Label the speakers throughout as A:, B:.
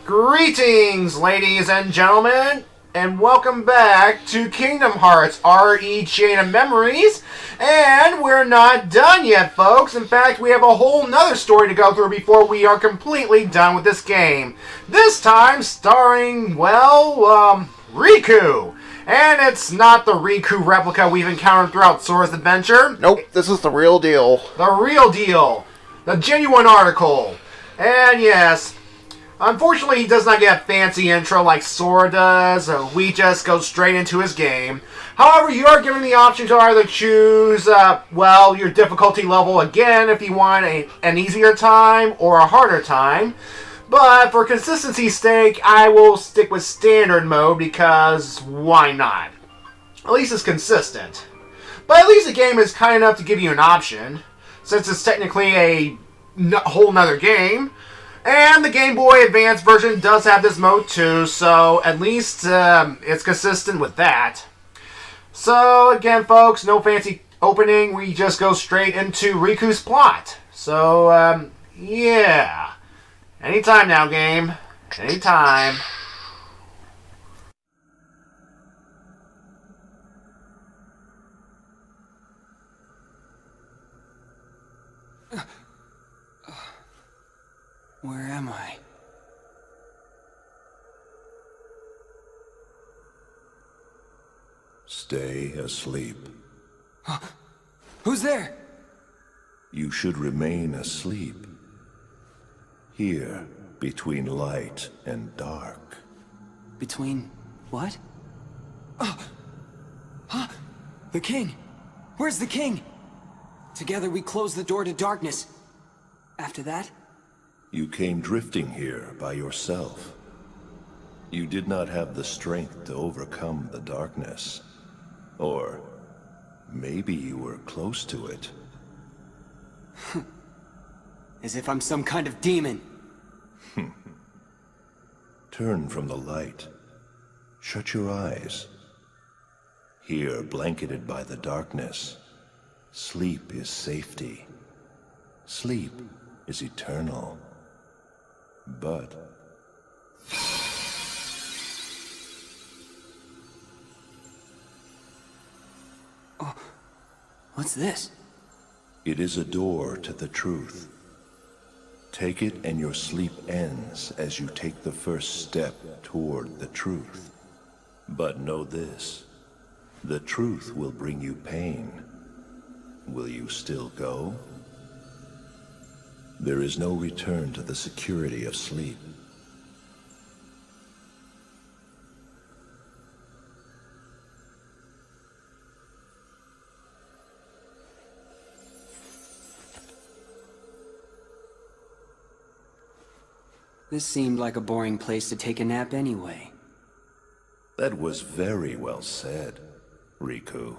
A: Greetings, ladies and gentlemen, and welcome back to Kingdom Hearts RE Chain of Memories. And we're not done yet, folks. In fact, we have a whole nother story to go through before we are completely done with this game. This time starring, Riku. And it's not the Riku replica we've encountered throughout Sora's adventure.
B: Nope, this is the real deal.
A: The real deal. The genuine article. And yes, unfortunately, he does not get a fancy intro like Sora does. We just go straight into his game. However, you are given the option to either choose, your difficulty level again if you want an easier time or a harder time. But for consistency's sake, I will stick with standard mode because why not? At least it's consistent. But at least the game is kind enough to give you an option, since it's technically a whole nother game. And the Game Boy Advance version does have this mode too, so at least it's consistent with that. So again, folks, no fancy opening. We just go straight into Riku's plot. So, yeah. Anytime now, game. Anytime.
C: Where am I?
D: Stay asleep.
C: Who's there?
D: You should remain asleep. Here, between light and dark.
C: Between what? The king! Where's the king? Together we close the door to darkness. After that?
D: You came drifting here by yourself. You did not have the strength to overcome the darkness. Or maybe you were close to it.
C: As if I'm some kind of demon.
D: Turn from the light. Shut your eyes. Here, blanketed by the darkness, sleep is safety. Sleep is eternal. But
C: oh, what's this?
D: it is a door to the truth. Take it and your sleep ends as you take the first step toward the truth. But know this, the truth will bring you pain. Will you still go? There is no return to the security of sleep.
C: This seemed like a boring place to take a nap anyway.
D: That was very well said, Riku.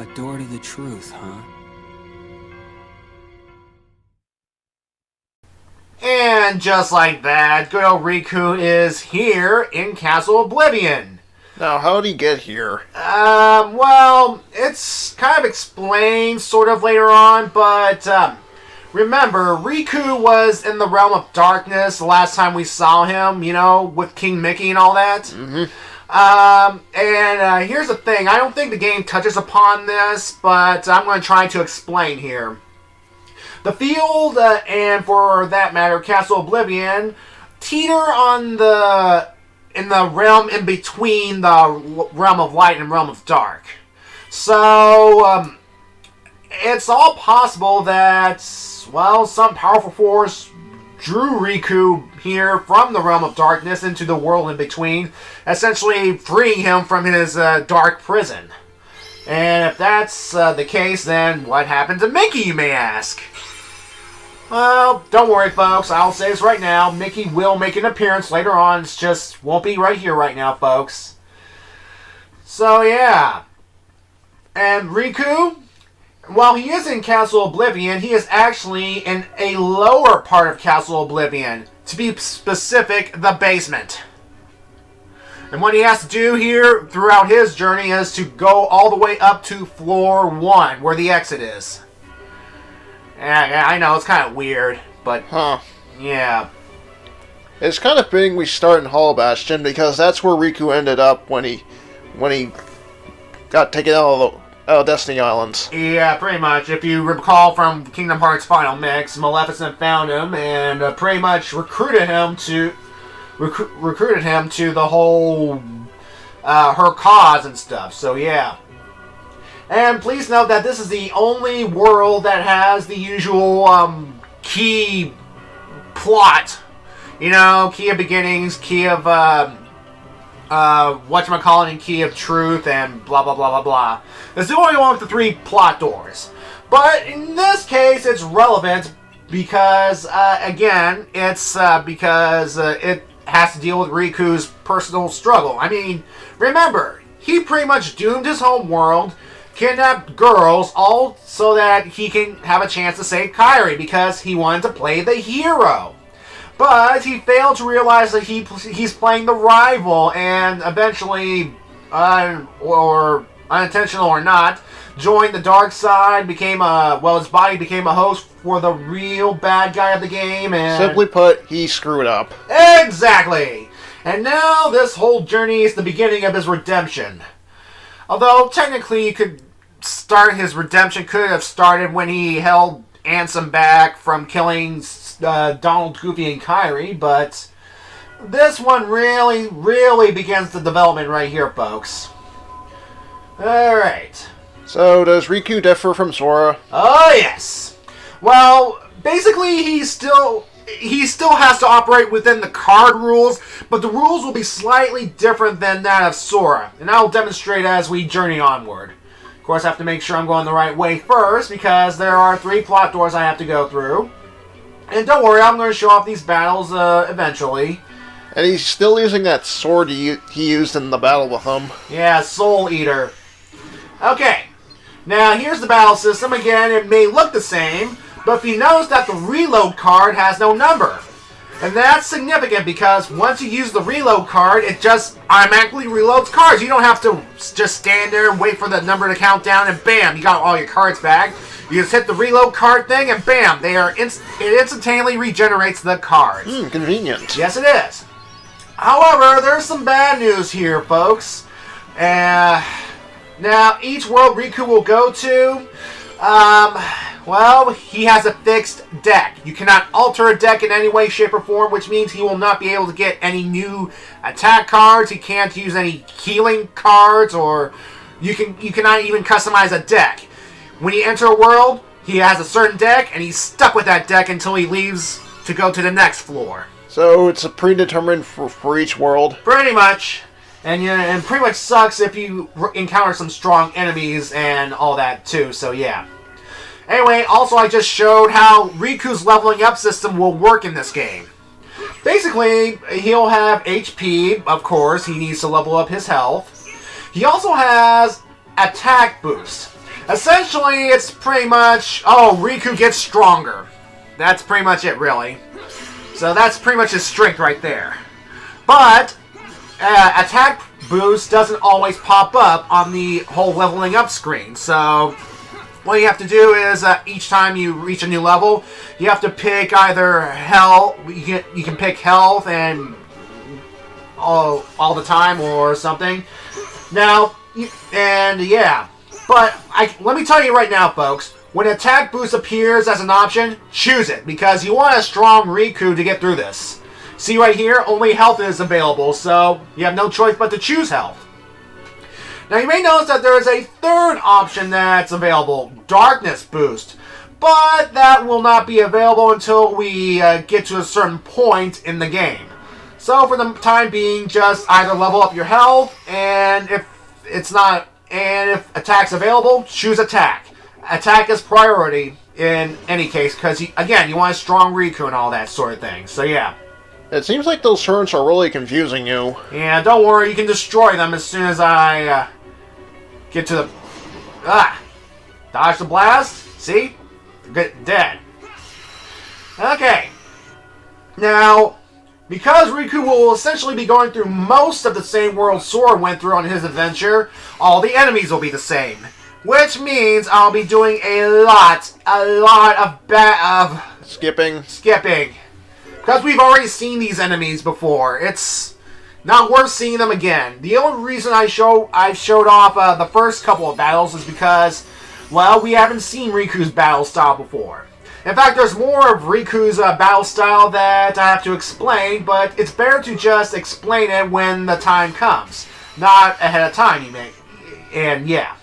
C: A door to the truth, huh?
A: And just like that, good old Riku is here in Castle Oblivion.
B: Now, how did he get here?
A: It's kind of explained sort of later on, but remember, Riku was in the realm of darkness the last time we saw him, with King Mickey and all that.
B: Mm-hmm.
A: Here's the thing. I don't think the game touches upon this, but I'm going to try to explain here. The field, and for that matter, Castle Oblivion, teeter in the realm in between the realm of light and realm of dark. So, it's all possible that, some powerful force drew Riku here from the realm of darkness into the world in between, essentially freeing him from his dark prison. And if that's the case, then what happened to Mickey, you may ask? Well, don't worry, folks. I'll say this right now. Mickey will make an appearance later on. It just won't be right here right now, folks. So, yeah. And Riku, while he is in Castle Oblivion, he is actually in a lower part of Castle Oblivion. To be specific, the basement. And what he has to do here throughout his journey is to go all the way up to floor 1, where the exit is. Yeah, I know, it's kind of weird, but...
B: Huh.
A: Yeah.
B: It's kind of fitting we start in Hall Bastion, because that's where Riku ended up when he got taken out of Destiny Islands.
A: Yeah, pretty much. If you recall from Kingdom Hearts Final Mix, Maleficent found him and pretty much recruited him to the whole her cause and stuff. So yeah. And please note that this is the only world that has the usual key plot. You know, key of beginnings, key of whatchamacallit, and key of truth, and blah blah blah blah blah. It's the only one with the 3 plot doors. But in this case, it's relevant because, again, it's because it has to deal with Riku's personal struggle. I mean, remember, he pretty much doomed his home world, kidnapped girls, all so that he can have a chance to save Kairi because he wanted to play the hero. But he failed to realize that he's playing the rival, and eventually, or unintentional or not, joined the dark side, his body became a host for the real bad guy of the game, and...
B: Simply put, he screwed up.
A: Exactly! And now this whole journey is the beginning of his redemption. Although, technically, his redemption could have started when he held Ansem back from killing Donald, Goofy, and Kairi, but this one really, really begins the development right here, folks. Alright.
B: So, does Riku differ from Sora?
A: Oh, yes. Well, basically, he still has to operate within the card rules, but the rules will be slightly different than that of Sora, and I'll demonstrate as we journey onward. Of course, I have to make sure I'm going the right way first, because there are 3 plot doors I have to go through. And don't worry, I'm going to show off these battles eventually.
B: And he's still using that sword he used in the battle with him.
A: Yeah, Soul Eater. Okay, now here's the battle system. Again, it may look the same, but if you notice that the reload card has no number. And that's significant because once you use the reload card, it just automatically reloads cards. You don't have to just stand there and wait for the number to count down and bam, you got all your cards back. You just hit the reload card thing and bam, it instantaneously regenerates the cards.
B: Convenient.
A: Yes, it is. However, there's some bad news here, folks. Now, each world Riku will go to, well, he has a fixed deck. You cannot alter a deck in any way, shape, or form, which means he will not be able to get any new attack cards. He can't use any healing cards, or you cannot even customize a deck. When you enter a world, he has a certain deck, and he's stuck with that deck until he leaves to go to the next floor.
B: So it's a predetermined for each world?
A: Pretty much. And pretty much sucks if you encounter some strong enemies and all that too, so yeah. Anyway, also I just showed how Riku's leveling up system will work in this game. Basically, he'll have HP, of course, he needs to level up his health. He also has attack boost. Essentially, it's pretty much, Riku gets stronger. That's pretty much it, really. So that's pretty much his strength right there. But attack boost doesn't always pop up on the whole leveling up screen. So what you have to do is each time you reach a new level, you have to pick either health. You can pick health and all the time or something. Now, yeah. But let me tell you right now, folks. When attack boost appears as an option, choose it, because you want a strong Riku to get through this. See right here, only health is available, so you have no choice but to choose health. Now you may notice that there is a third option that's available, darkness boost. But that will not be available until we get to a certain point in the game. So for the time being, just either level up your health, and if attack's available, choose attack. Attack is priority in any case, because, again, you want a strong Riku and all that sort of thing. So, yeah.
B: It seems like those turns are really confusing you.
A: Yeah, don't worry, you can destroy them as soon as I get to the... Dodge the blast. See? Get dead. Okay. Now, because Riku will essentially be going through most of the same world Sora went through on his adventure, all the enemies will be the same. Which means I'll be doing a lot of
B: Skipping.
A: Because we've already seen these enemies before. It's not worth seeing them again. The only reason I showed off the first couple of battles is because, well, we haven't seen Riku's battle style before. In fact, there's more of Riku's battle style that I have to explain, but it's better to just explain it when the time comes. Not ahead of time, you may. And yeah.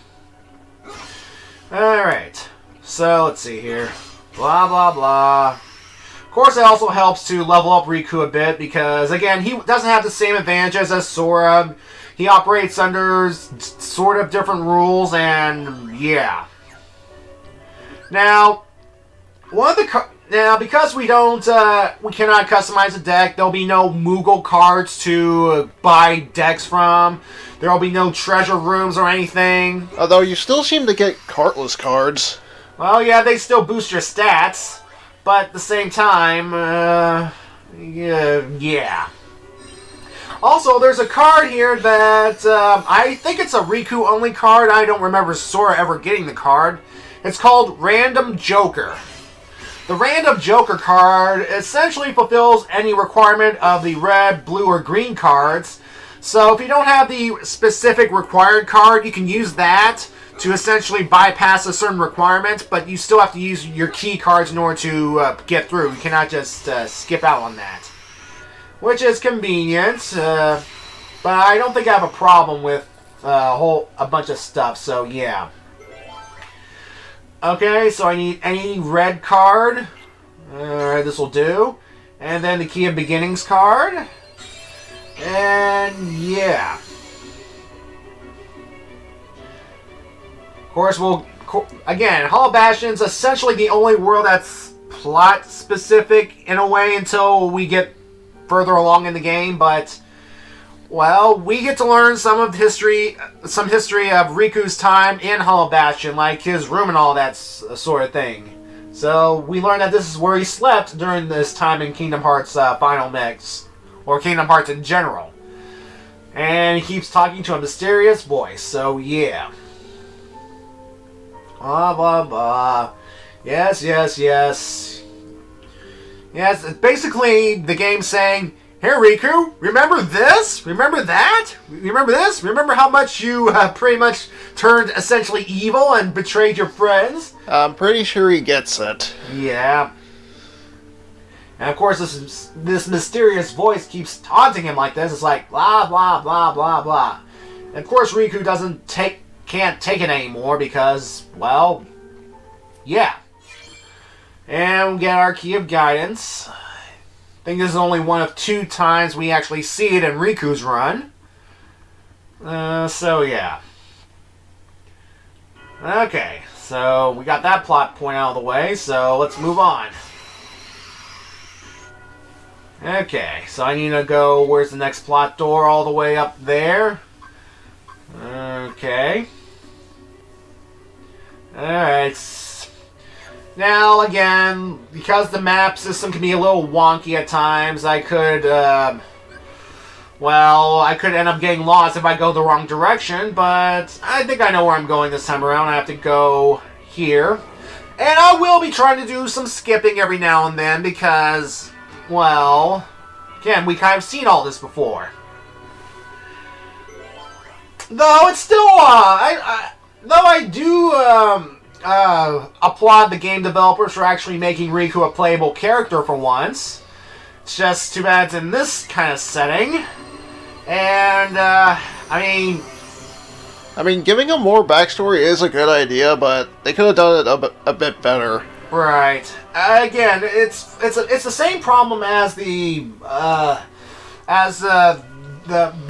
A: Alright. So, let's see here. Blah, blah, blah. Of course, it also helps to level up Riku a bit because, again, he doesn't have the same advantages as Sora. He operates under sort of different rules, and yeah. Now, because we cannot customize the deck, there'll be no Moogle cards to buy decks from. There'll be no treasure rooms or anything.
B: Although you still seem to get cartless cards.
A: Well, yeah, they still boost your stats, but at the same time, yeah. Also, there's a card here that I think it's a Riku-only card. I don't remember Sora ever getting the card. It's called Random Joker. The Random Joker card essentially fulfills any requirement of the red, blue, or green cards. So if you don't have the specific required card, you can use that to essentially bypass a certain requirement, but you still have to use your key cards in order to get through. You cannot just skip out on that. Which is convenient, but I don't think I have a problem with a bunch of stuff, so yeah. Okay, so I need any red card. Alright, this will do. And then the Key of Beginnings card. And yeah. Of course, again, Hollow Bastion's essentially the only world that's plot specific in a way until we get further along in the game, but well, we get to learn some history of Riku's time in Hollow Bastion, like his room and all that sort of thing. So we learn that this is where he slept during this time in Kingdom Hearts Final Mix, or Kingdom Hearts in general. And he keeps talking to a mysterious voice, so yeah. Blah, blah, blah. Yes, yes, yes. Yes, it's basically the game saying, "Hey Riku, remember this? Remember that? Remember this? Remember how much you pretty much turned essentially evil and betrayed your friends?"
B: I'm pretty sure he gets it.
A: Yeah. And of course, this mysterious voice keeps taunting him like this. It's like, blah, blah, blah, blah, blah. And of course, Riku can't take it anymore because, well, yeah. And we get our Key of Guidance. I think this is only one of 2 times we actually see it in Riku's run. So yeah. Okay, so we got that plot point out of the way, so let's move on. Okay, so I need to go, where's the next plot door? All the way up there. Okay. Alright. Now, again, because the map system can be a little wonky at times, I could end up getting lost if I go the wrong direction, but I think I know where I'm going this time around. I have to go here. And I will be trying to do some skipping every now and then because, well, again, we kind of seen all this before. Though it's still, I do applaud the game developers for actually making Riku a playable character for once. It's just too bad it's in this kind of setting. And, I mean,
B: giving him more backstory is a good idea, but they could have done it a bit better.
A: Right. Again, it's the same problem as the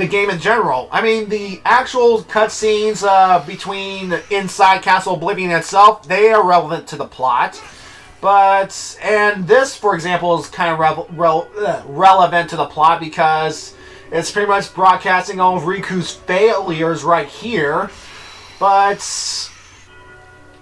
A: game in general. I mean, the actual cutscenes between inside Castle Oblivion itself, they are relevant to the plot. And this, for example, is kind of relevant to the plot because it's pretty much broadcasting all of Riku's failures right here. But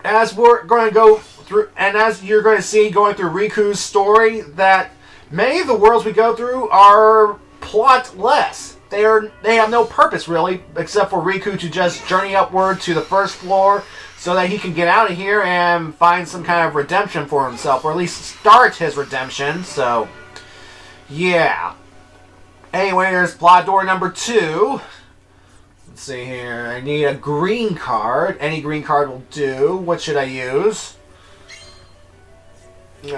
A: as we're going to go through, and as you're going to see going through Riku's story, that many of the worlds we go through are plotless. They have no purpose really, except for Riku to just journey upward to the first floor so that he can get out of here and find some kind of redemption for himself, or at least start his redemption. So, yeah. Anyway, here's plot door number 2. Let's see here. I need a green card. Any green card will do. What should I use? There's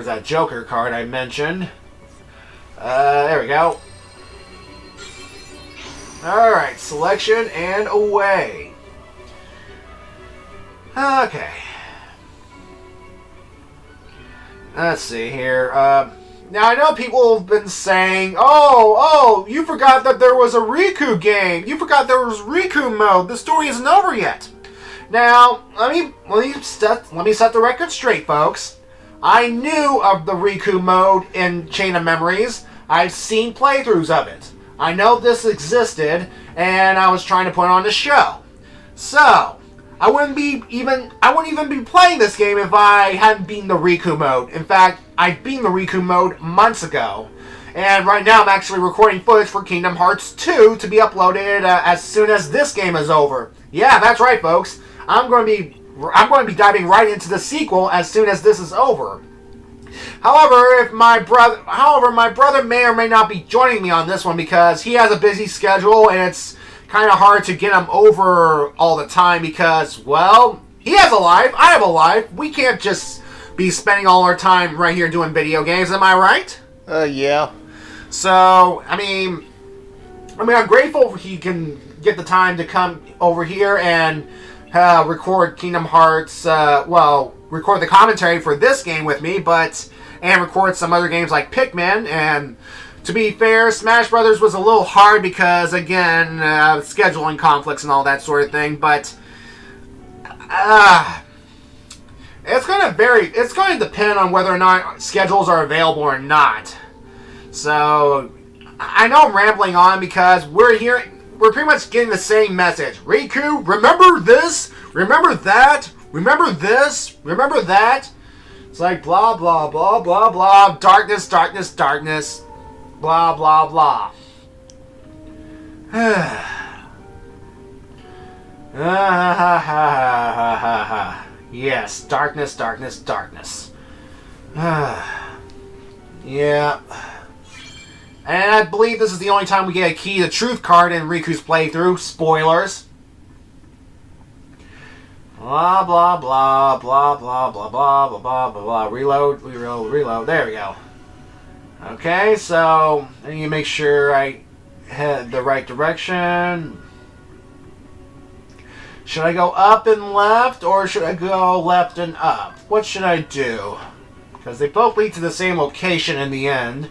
A: that Joker card I mentioned. There we go. Alright, selection and away. Okay. Let's see here. Now, I know people have been saying, oh, you forgot that there was a Riku game. You forgot there was Riku mode. The story isn't over yet. Now, let me set the record straight, folks. I knew of the Riku mode in Chain of Memories. I've seen playthroughs of it. I know this existed, and I was trying to put on the show. So, I wouldn't even be playing this game if I hadn't beaten the Riku mode. In fact, I beat the Riku mode months ago. And right now I'm actually recording footage for Kingdom Hearts 2 to be uploaded as soon as this game is over. Yeah, that's right, folks. I'm going to be diving right into the sequel as soon as this is over. However, my brother may or may not be joining me on this one because he has a busy schedule and it's kind of hard to get him over all the time because, well, he has a life, I have a life. We can't just be spending all our time right here doing video games, am I right?
B: Yeah.
A: So, I mean, I'm grateful he can get the time to come over here and record Kingdom Hearts, record the commentary for this game with me, and record some other games like Pikmin. And to be fair, Smash Brothers was a little hard because, again, scheduling conflicts and all that sort of thing, but it's going to depend on whether or not schedules are available or not. So, I know I'm rambling on because we're pretty much getting the same message. Riku, remember this? Remember that? Remember this? Remember that? It's like blah, blah, blah, blah, blah. Darkness, darkness, darkness. Blah, blah, blah. Yes, darkness, darkness, darkness. Yeah. And I believe this is the only time we get a Key to Truth card in Riku's playthrough. Spoilers. Blah, blah, blah, blah, blah, blah, blah, blah, blah, blah, blah. Reload, reload, reload. There we go. Okay, so I need to make sure I head the right direction. Should I go up and left, or should I go left and up? What should I do? Because they both lead to the same location in the end.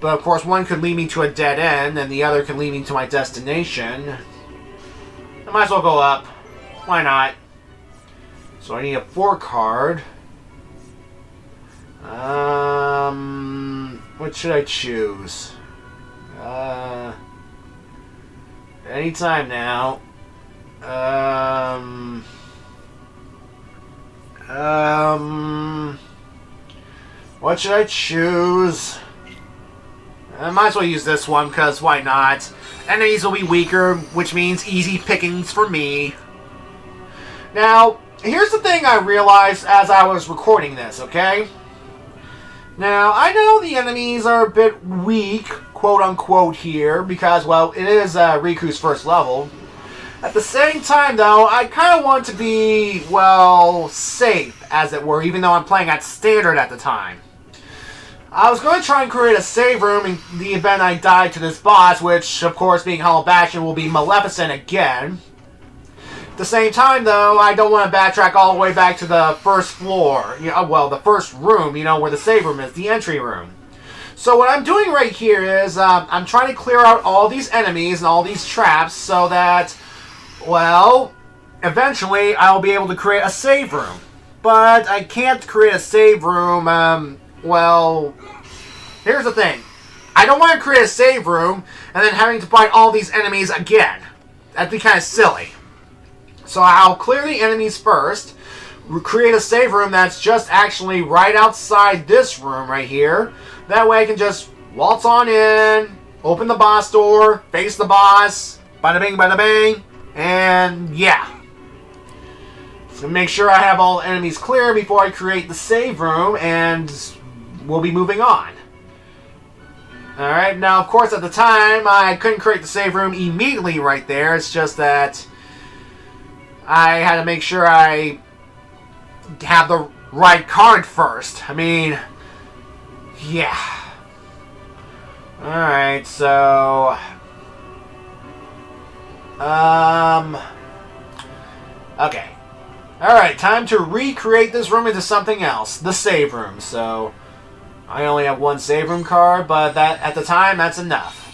A: But of course, one could lead me to a dead end, and the other could lead me to my destination. I might as well go up. Why not? So I need a 4 card. What should I choose? Anytime now. What should I choose? I might as well use this one, because why not? Enemies will be weaker, which means easy pickings for me. Now, here's the thing I realized as I was recording this, okay? Now, I know the enemies are a bit weak, quote-unquote, here, because, well, it is Riku's first level. At the same time, though, I kind of want to be, well, safe, as it were, even though I'm playing at standard at the time. I was going to try and create a save room in the event I died to this boss, which, of course, being Hollow Bastion, will be Maleficent again. At the same time, though, I don't want to backtrack all the way back to the first floor. The first room, where the save room is, the entry room. So what I'm doing right here is, I'm trying to clear out all these enemies and all these traps so that, well, eventually I'll be able to create a save room. But I can't create a save room, well, here's the thing. I don't want to create a save room and then having to fight all these enemies again. That'd be kind of silly. So I'll clear the enemies first, create a save room that's just actually right outside this room right here. That way I can just waltz on in, open the boss door, face the boss, bada bing, bada bang, and yeah. So make sure I have all enemies clear before I create the save room, and we'll be moving on. Alright, now of course at the time I couldn't create the save room immediately right there. It's just that I had to make sure I have the right card first. I mean, yeah. Alright, so okay. Alright, time to recreate this room into something else. The save room. So I only have one save room card, but that at the time that's enough.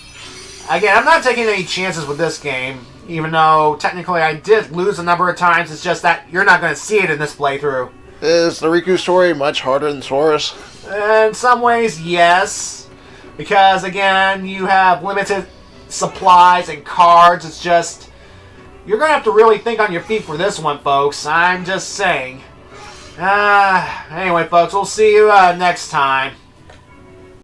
A: Again, I'm not taking any chances with this game, even though technically I did lose a number of times. It's just that you're not going to see it in this playthrough.
B: Is the Riku story much harder than Sora's?
A: In some ways, yes. Because, again, you have limited supplies and cards. It's just, you're going to have to really think on your feet for this one, folks. I'm just saying. Anyway, folks, we'll see you next time.